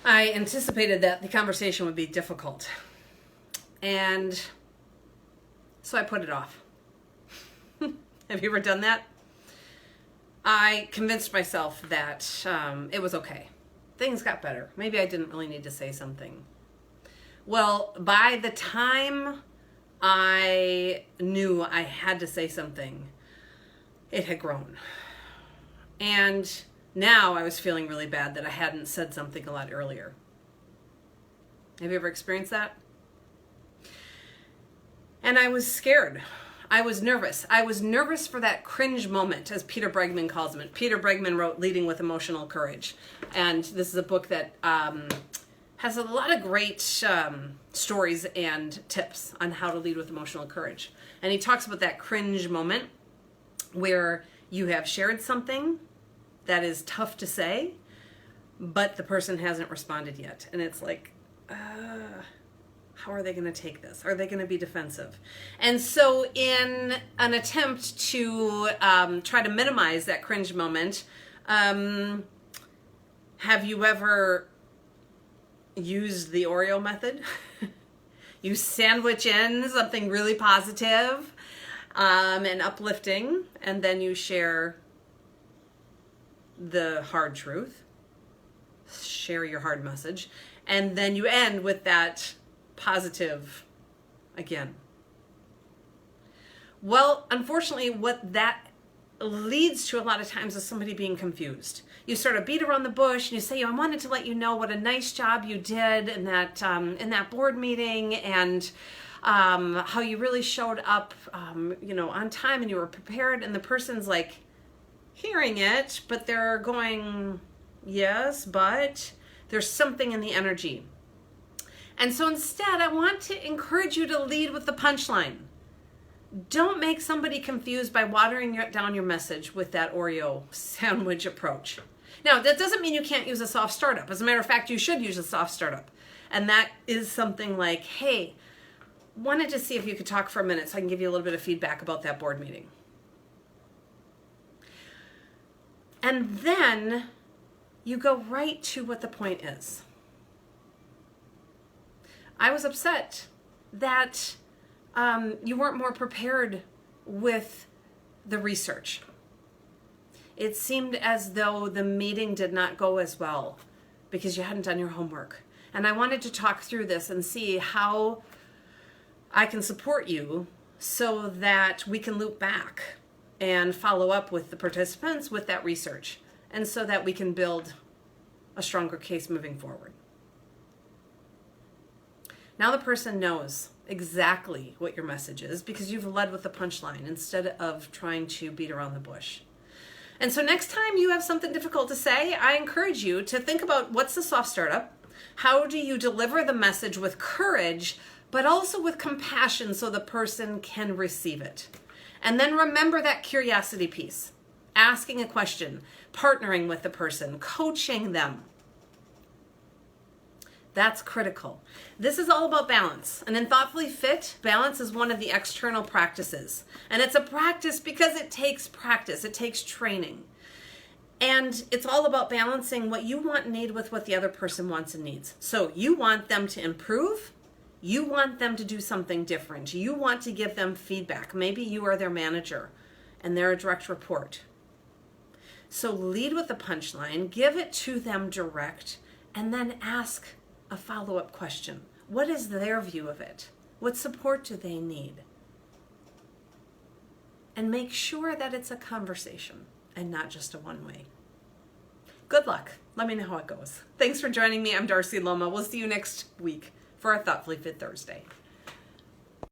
I anticipated that the conversation would be difficult. And so I put it off. Have you ever done that? I convinced myself that it was okay. Things got better. Maybe I didn't really need to say something. Well, by the time I knew I had to say something, it had grown. And now I was feeling really bad that I hadn't said something a lot earlier. Have you ever experienced that? And I was scared. I was nervous. I was nervous for that cringe moment, as Peter Bregman calls it. Peter Bregman wrote Leading with Emotional Courage. And this is a book that has a lot of great stories and tips on how to lead with emotional courage. And he talks about that cringe moment where you have shared something that is tough to say, but the person hasn't responded yet. And it's like, how are they going to take this? Are they going to be defensive? And so in an attempt to try to minimize that cringe moment, have you ever used the Oreo method? You sandwich in something really positive and uplifting, and then you share the hard truth, share your hard message, and then you end with that positive again. Well, unfortunately, what that leads to a lot of times is somebody being confused. You sort of beat around the bush and you say, I wanted to let you know what a nice job you did in that board meeting, and how you really showed up on time and you were prepared, and the person's like hearing it, but they're going, yes, but there's something in the energy. And so instead, I want to encourage you to lead with the punchline. Don't make somebody confused by watering down your message with that Oreo sandwich approach. Now, that doesn't mean you can't use a soft startup. As a matter of fact, you should use a soft startup. And that is something like, hey, wanted to see if you could talk for a minute so I can give you a little bit of feedback about that board meeting. And then you go right to what the point is. I was upset that you weren't more prepared with the research. It seemed as though the meeting did not go as well because you hadn't done your homework. And I wanted to talk through this and see how I can support you so that we can loop back and follow up with the participants with that research, and so that we can build a stronger case moving forward. Now the person knows exactly what your message is because you've led with the punchline instead of trying to beat around the bush. And so next time you have something difficult to say, I encourage you to think about what's the soft startup, how do you deliver the message with courage, but also with compassion so the person can receive it. And then remember that curiosity piece, asking a question, partnering with the person, coaching them. That's critical. This is all about balance. And in Thoughtfully Fit, balance is one of the external practices. And it's a practice because it takes practice. It takes training. And it's all about balancing what you want and need with what the other person wants and needs. So you want them to improve. You want them to do something different. You want to give them feedback. Maybe you are their manager and they're a direct report. So lead with the punchline, give it to them direct, and then ask a follow-up question. What is their view of it? What support do they need? And make sure that it's a conversation and not just a one-way. Good luck. Let me know how it goes. Thanks for joining me. I'm Darcy Loma. We'll see you next week for our Thoughtfully Fit Thursday.